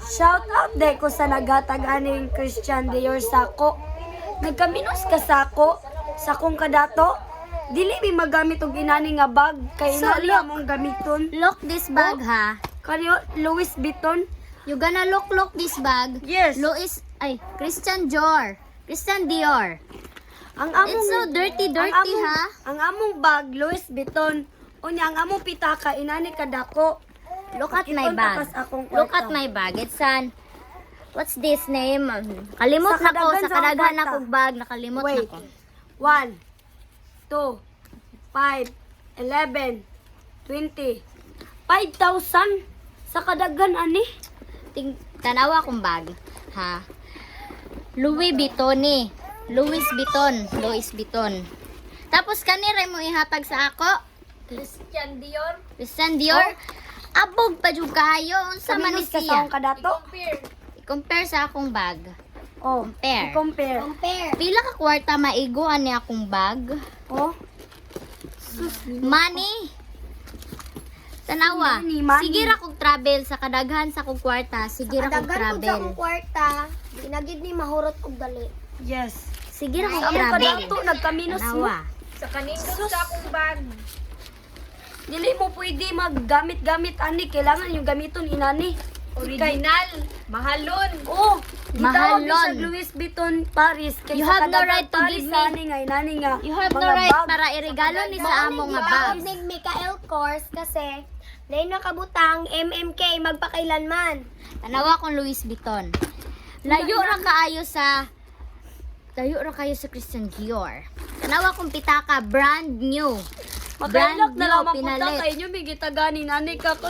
Shout out de ko sa nagatag aning Christian Dior sako. Nagkaminos ka sako sa kong kadato. Dili mi magamit og inani nga bag kay So, inali look. among gamiton. Look this bag ha. Kanyo Louis Vuitton. You gonna look this bag. Yes. Christian Dior. Christian Dior. Ang among It's so dirty ha. Ang among bag Louis Vuitton. Unya ang among pitaka inani kadako. Look at my Iton bag. takas akong Look kwarta. at my bag. It's what's this name? Kalimot Sa na ko kadaghan sa sa kadaghan kwarta. akong bag. Nakalimot na Wait. ko. 1, 2, 5, 11, 20, 5,000 sa kadaghan ani. Tanawa akong bag. Ha? Louis Vuitton ni. Louis Vuitton. Tapos kanira mo ihatag sa ako. Christian Dior. Christian Dior. Abog pa jud kayo unsa man ni Kaminos ka sa siya. akong kadato. Compare. I-compare sa akong bag. Oh, Compare. compare. Pila ka kwarta maigo ani akong bag? Oh, Money. Tanawa. Money. Sige ra kog travel sa kadaghan sa kong kwarta. Sige ra kog Daghan ko sa travel. akong kwarta, ginagid ni mahurot og dali. yes. Sige ra Sa kog among travel. kadato nagkaminos mo. Tanawa. Sa kanindot sa akong bag. Dili mo pwede maggamit-gamit ani, kailangan yung gamiton inani. Original. Mahalon. Oh, gitawag ni Mahalon. siya Louis Vuitton Paris kay You sa have no kadaghan right to Paris give sa me. ani nga inani nga. You have no mga right bag. para iregalo ni sa among nga bag. Ang ni Michael Kors kasi dahil nakabutang MMK magpakailanman. Tanawa kong Louis Vuitton. Layo ra kaayo sa Christian Dior. Tanawa kong pitaka brand new. Makailak na lang mapunta pinalit. kay inyo may gitagani nani ka ko.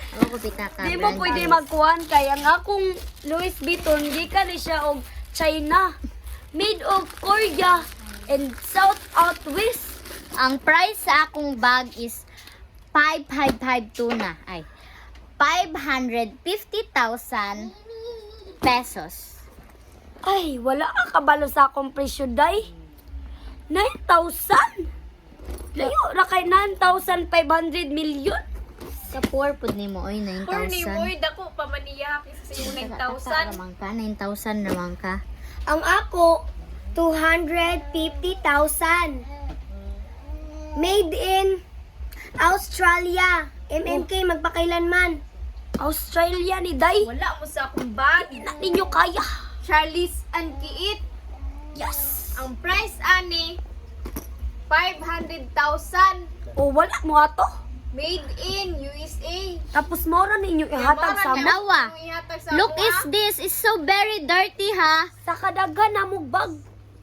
Tanawa ko pitaka Di mo brand pwede new. magkuhan kay ang akong Louis Vuitton gikan ni siya og China. Made of Korea and Southwest. Ang price sa akong bag is 552 na. Ay. 550,000 pesos. Ay, wala ka kabalo sa akong presyo, day. 9,000? Layo, ra kay 9,500 million. Sa poor pud nimo oy Or ni 9,000. Boy, dako pa maniya sa iyo 9,000. Naman ka 9,000 naman ka. Ang ako 250,000. Made in Australia. MMK magpakailanman. Australia ni day. Wala mo sa akong bag. Na ninyo kaya. Charlies and Kiit. Yes. Ang price ani 500,000. O wala mo ato. Made in USA. Tapos mora ninyo ihatag sa mo. Tanawa. Ihatag sa Look ako, is ha? this is so very dirty ha. Sa kadaghan na mo bag.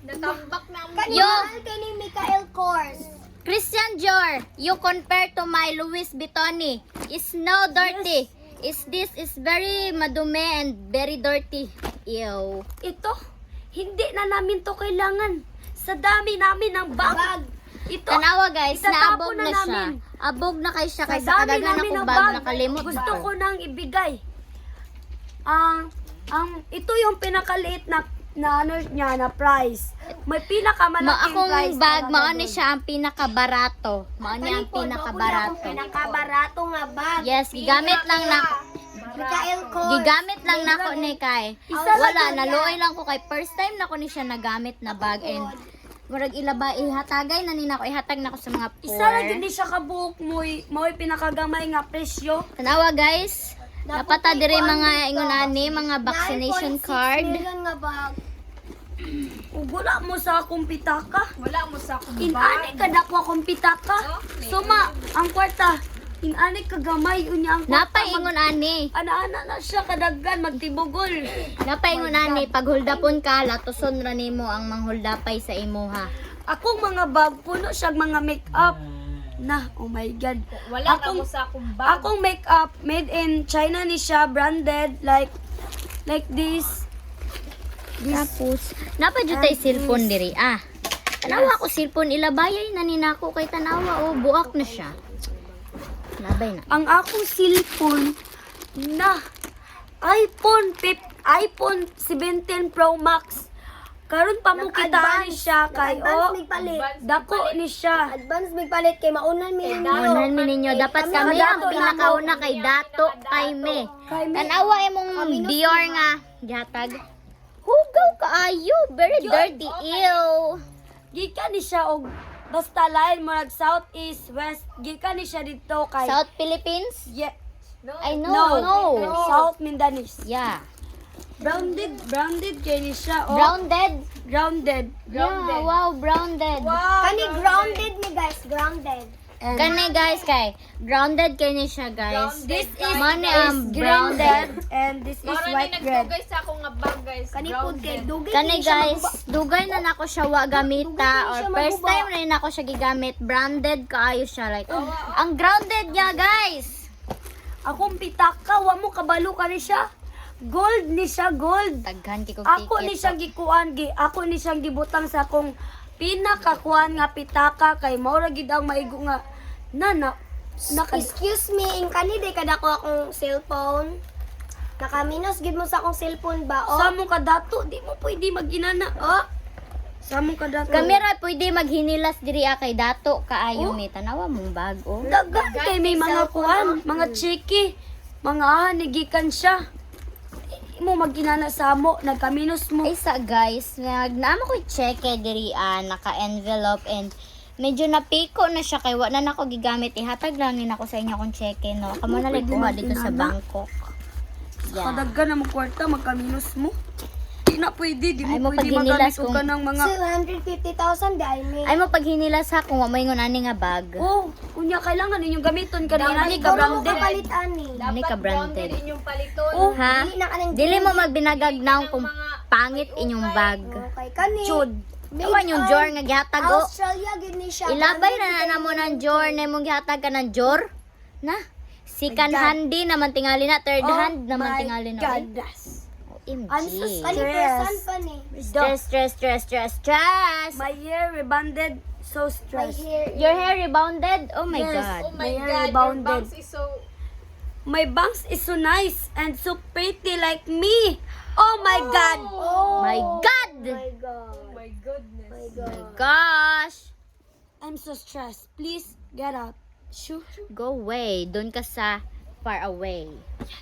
Natambak na mo. Yo. Mahal kay ni Michael Kors. Christian Dior, you compare to my Louis Vuitton is no dirty. This is very madumi and very dirty. Ew. Ito, hindi na namin to kailangan. Sa dami namin ng bag. Ito, Tanawa guys, itatapon naabog na siya. namin. Abog na kay siya Sa kaysa dami kadaghan namin ako ng bag nakalimot Gusto ko. ko nang ibigay. Ito yung pinakaliit na ano niya na price. May pinakamalaking Akong price. bag, talaga mao doon. ni siya ang pinakabarato. Mao ni ang pinakabarato. Pinakabarato nga bag. Yes, gigamit lang na Michael Kors. gigamit lang nako ni kay. Wala, naluoy lang ko kay first time nako ni siya nagamit na bag and murag ilaba ihatagay na ni nako ihatag nako sa mga poor. Isa lang hindi siya kabuok mo'y pinakagamay nga presyo. Tanawa guys. Dapat ta dire mga ingon ani mga vaccination 9.6 card. million nga bag. Ug wala mo sa akong pitaka. Wala mo sa akong Inani bag. ka dako akong pitaka. Okay. Suma, ang kwarta. Inani ka gamay unya ang kwarta. Napay ingon ani. Ana-ana na siya kadaggan magtibugol. Napay ingon ani pag huldapon ka latuson ra nimo ang manghuldapay sa imuha. Akong mga bag puno siya mga make-up. Na, oh my god. Wala na Akong- mo sa akong bag. Akong make-up made in China ni siya, branded like this. Tapos napa jud tay cellphone diri. Tanawa ko cellphone ilabayay na ni nako kay tanawa oh buak na siya. Labay na. Ang akong cellphone na iPhone 17 Pro Max. Karon pa mo kita ni siya kay Advance mig palit. dako ni siya. Advance mig palit kay maunan mi ninyo. Unan mi ninyo dapat kami ang pinakauna kay dato kay me. Kay me. Tanawa imong Dior nga gihatag. Hugaw kaayo, very dirty. Ew. Gikan ni siya og basta lain mo nag south east west. Gikan ni siya dito kay South Philippines? Yeah. I know. No. South Mindanao. Yeah. Grounded kay ni siya. Oh, Grounded? grounded. Yeah, wow, grounded. Kani grounded ni guys, grounded. And Kani guys kay grounded kay ni siya guys. this is Money is grounded. and this is Mara white ni bread. nagdugay sa akong nga bag guys. Kani pud kay dugay Kani kini siya guys, dugay na nako siya wa gamita or first time na nako siya gigamit. Branded kaayo siya like. Ang grounded niya guys. Akong pitaka, wa mo kabalo ka ni siya. Gold ni siya, gold. Taghan kay kog Ako ni ticket. siyang gikuan, ako ni siyang gibutang sa akong pinakakuan nga pitaka kay mao ra gid ang maigo nga nana Excuse me, in kani day kada ko akong cellphone. Nakaminos gid mo sa akong cellphone ba? sa Oh, mo kadato di mo pwede maginana. Oh. Sa mo kadato. Kamera pwede maghinilas diri kay dato kaayo mi tanawa mong bag oh. Dagan kay may mga kuan, mga chiki, mga nigikan siya. Mo maginana sa mo, nagkaminos mo. Isa guys, naamo ko cheque diri naka-envelope and medyo napiko na siya kay wa na nako gigamit ihatag lang ni nako sa inyo kung cheque no. Kamo na lang kuha dito sa Bangkok. Yeah. Kadaggan na mo kwarta, magkaminos mo. Di na pwede, di Ay, mo mo pwede paghinilas magamit o kung- ka ng mga... 250,000 di ay may. Ay mo paghinilas ha kung wa mo ingon ani nga bag. Oh, kunya kailangan ninyong gamiton kanina ni Ikaw mo ka-branded. kapalit ani. Ani ka branded. inyong paliton. Oh, Ha? Dili na kanang Dili mo magbinagagnaw kung pangit inyong bag. Okay kani. chud. Tawa yung jor nga gihatag oh. Australia gid ni siya. Ilabay na mo ng jor na mong gihatag ka ng jor. Na. Second handi naman tingali na, third hand naman tingali na. Uy. goodness. OMG. I'm so Kani person pa ni. Stress. My hair rebonded, so My stressed. hair. Your hair rebounded? Oh my Yes. God. Oh my My hair god, your rebounded. bangs is so My bangs is so nice and so pretty like me. Oh my God! Oh My God! my god. my goodness. My god. Gosh. I'm so stressed. Please get out. Shoo. Go away. Doon ka sa far away.